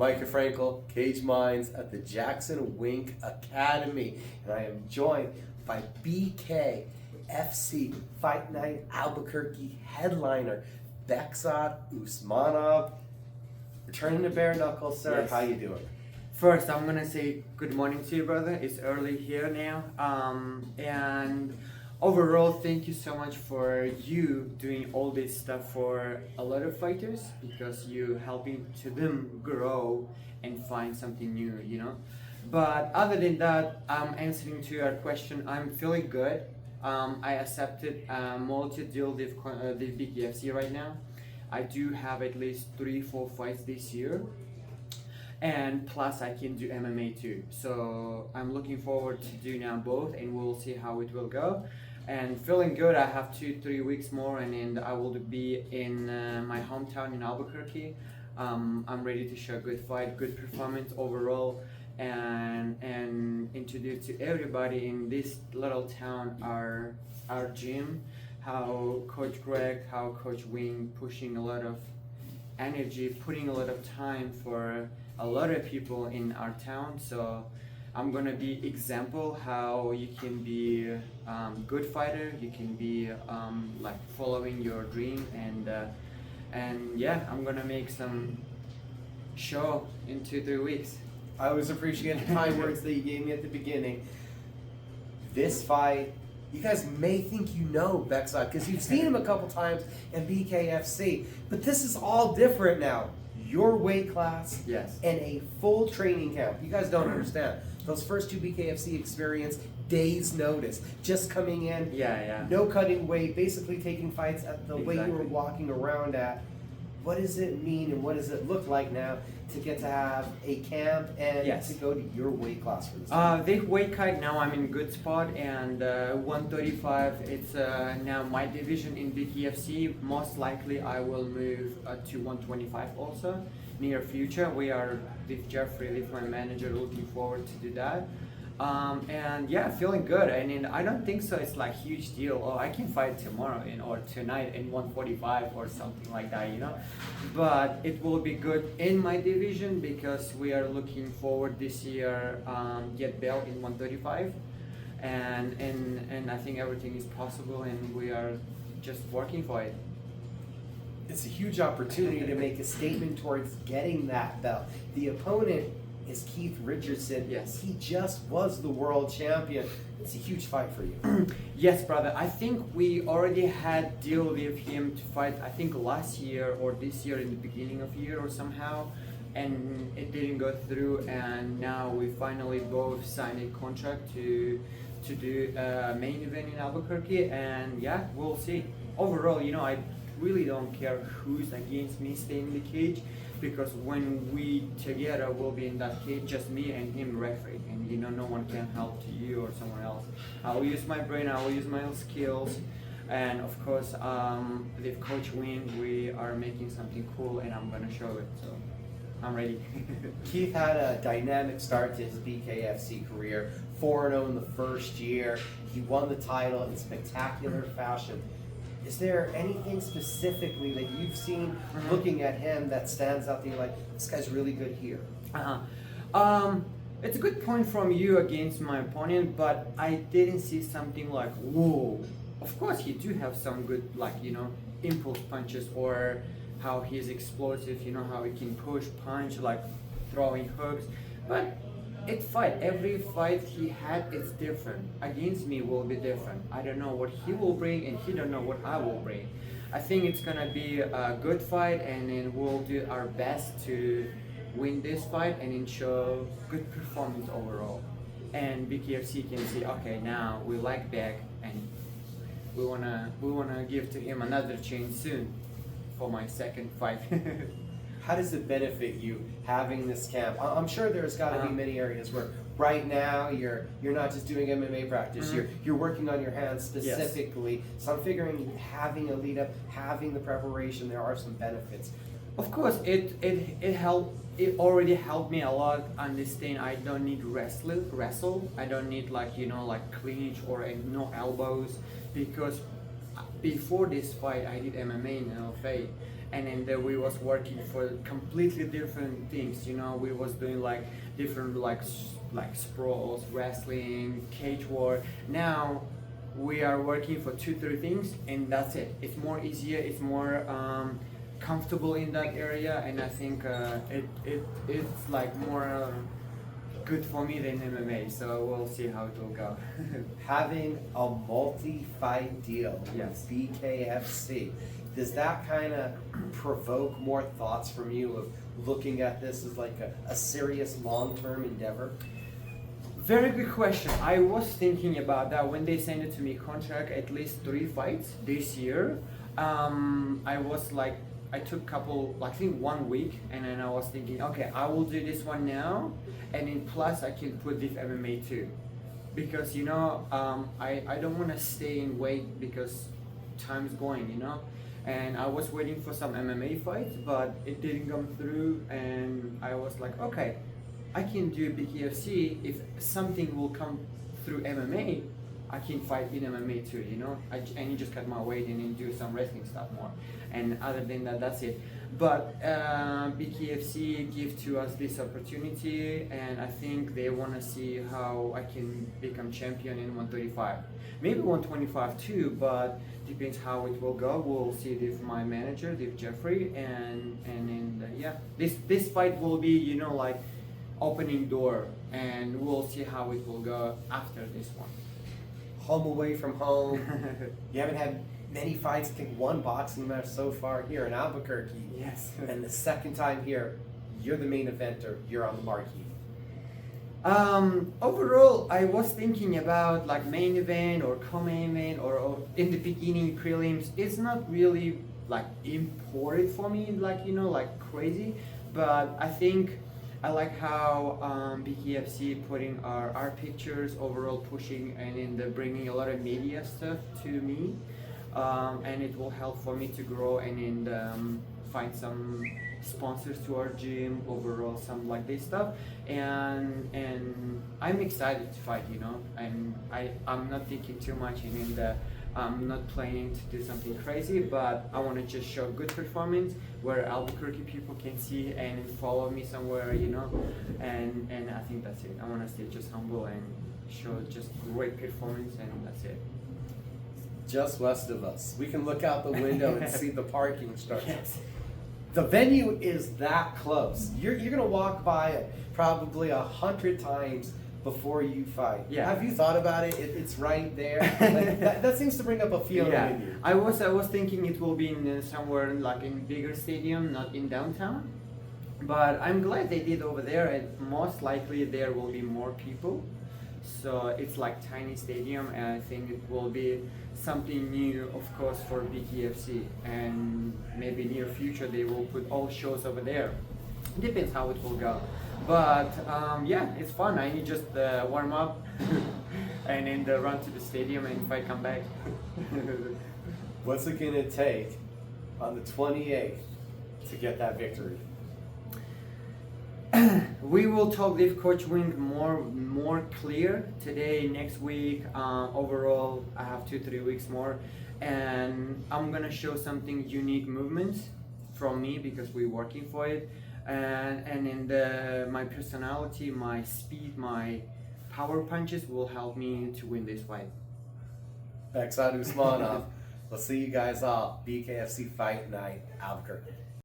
Micah Frankel, Cage Minds at the Jackson Wink Academy. And I am joined by BKFC Fight Night Albuquerque headliner, Bekhzod Usmonov. Returning to bare knuckles, sir. Yes. How you doing? First, I'm gonna say good morning to you, brother. It's early here now, and overall, thank you so much for you doing all this stuff for a lot of fighters, because you helping to them grow and find something new, you know. But other than that, I'm answering to your question. I'm feeling good. I accepted a multi-deal with BKFC right now. I do have at least 3-4 fights this year. And plus I can do MMA too. So I'm looking forward to do now both, and we'll see how it will go. And feeling good. I have 2-3 weeks more, and then I will be in my hometown in Albuquerque. I'm ready to show good fight, good performance overall, and introduce to everybody in this little town our gym, how Coach Greg, how Coach Wing pushing a lot of energy, putting a lot of time for a lot of people in our town. So I'm gonna be example how you can be good fighter, you can be like following your dream, and yeah, I'm gonna make some show in 2-3 weeks. I always appreciate the kind words that you gave me at the beginning. This fight, you guys may think you know Bekhzod because you've seen him a couple times in BKFC, but this is all different now. Your weight class, Yes. and a full training camp. You guys don't understand. Those first two BKFC experience, days notice, just coming in, Yeah. no cutting weight, basically taking fights at the weight you were Exactly. walking around at. What does it mean and what does it look like now to get to have a camp and Yes. to go to your weight class for this? The weight cut now, I'm in good spot, and 135. It's now my division in BKFC. Most likely, I will move to 125 also near future. We are with Jeffrey, with my manager, looking forward to do that. And yeah, feeling good. I mean, I don't think so. It's like huge deal. Oh, I can fight tomorrow or tonight in 145 or something like that, you know. But it will be good in my division because we are looking forward this year get belt in 135, and I think everything is possible, and we are just working for it. It's a huge opportunity to make a statement towards getting that belt. The opponent is Keith Richardson. Yes. He just was the world champion. It's a huge fight for you. Yes, brother. I think we already had deal with him to fight, I think last year or this year in the beginning of year or somehow, and it didn't go through, and now we finally both signed a contract to do a main event in Albuquerque, and yeah, we'll see. Overall, you know, I really don't care who's against me staying in the cage, because when we together will be in that cage, just me and him referee, and you know, no one can help to you or someone else. I will use my brain, I will use my skills, and of course with Coach Wing we are making something cool, and I'm gonna show it, so I'm ready. Keith had a dynamic start to his BKFC career, 4-0 in the first year. He won the title in spectacular fashion. Is there anything specifically that you've seen looking at him that stands out that you're like, this guy's really good here? It's a good point from you against my opponent, but I didn't see something like, whoa. Of course, he do have some good, like, you know, impulse punches, or how he's explosive, you know, how he can push, punch, like throwing hooks. But every fight he had is different. Against me will be different. I don't know what he will bring, and he don't know what I will bring. I think it's gonna be a good fight, and then we'll do our best to win this fight and then show good performance overall. And BKFC can see, okay, now we like Beck, and we wanna give to him another chance soon for my second fight. How does it benefit you having this camp? I'm sure there's got to be many areas where right now you're not just doing MMA practice. You're working on your hands specifically. Yes. So I'm figuring having a lead up, having the preparation, there are some benefits. Of course, it helped. It already helped me a lot. Understand, I don't need wrestle. I don't need, like, you know, like clinch or no elbows, because before this fight I did MMA in LFA, and then we was working for completely different things. You know, we was doing like different like sprawls, wrestling, cage war. Now we are working for 2-3 things, and that's it. It's more easier. It's more comfortable in that area, and I think it's like more good for me than MMA. So we'll see how it will go. Having a multi-fight deal Yes. with BKFC, does that kind of provoke more thoughts from you of looking at this as like a serious long-term endeavor? Very good question. I was thinking about that when they sent it to me contract, at least 3 fights this year. I was like, I took couple, I think 1 week, and then I was thinking, okay, I will do this one now, and then plus I can put this MMA too, because you know, I don't want to stay in weight because time's going, you know, and I was waiting for some MMA fights, but it didn't come through, and I was like, okay, I can do BKFC. If something will come through MMA, I can fight in MMA too, you know. I need just cut my weight and then do some wrestling stuff more. And other than that, that's it. But BKFC give to us this opportunity, and I think they want to see how I can become champion in 135. Maybe 125 too, but depends how it will go. We'll see with my manager, with Jeffrey, and yeah, this fight will be, you know, like opening door, and we'll see how it will go after this one. Home away from home. You haven't had many fights. I think 1 boxing match so far here in Albuquerque. Yes. And the second time here, you're the main eventer. You're on the marquee. Overall, I was thinking about like main event or co-main event, or in the beginning prelims. It's not really like important for me, like, you know, like crazy, but I think I like how BKFC putting our pictures, overall pushing, and in the bringing a lot of media stuff to me, and it will help for me to grow and in find some sponsors to our gym, overall some like this stuff, and I'm excited to fight, you know, and I'm not thinking too much, and I'm not planning to do something crazy, but I want to just show good performance where Albuquerque people can see and follow me somewhere, you know, and I think that's it. I want to stay just humble and show just great performance, and that's it. Just west of us. We can look out the window and see the parking structure. Yes. The venue is that close. You're gonna walk by it probably 100 times before you fight. Yeah. Have you thought about it? It's right there. Like, that seems to bring up a feeling Yeah, in you. I was thinking it will be in somewhere like in bigger stadium, not in downtown. But I'm glad they did over there, and most likely there will be more people. So it's like tiny stadium, and I think it will be something new, of course, for BKFC. And maybe near future they will put all shows over there. Depends how it will go. But yeah, it's fun. I need just warm up and then run to the stadium, and if I come back. What's it gonna take on the 28th to get that victory? We will talk with Coach Wing more clear today, next week. Overall, I have 2-3 weeks more, and I'm gonna show something unique movements from me because we're working for it, and in my personality, my speed, my power punches will help me to win this fight. Bekhzod Usmonov. We'll see you guys all BKFC Fight Night Albuquerque.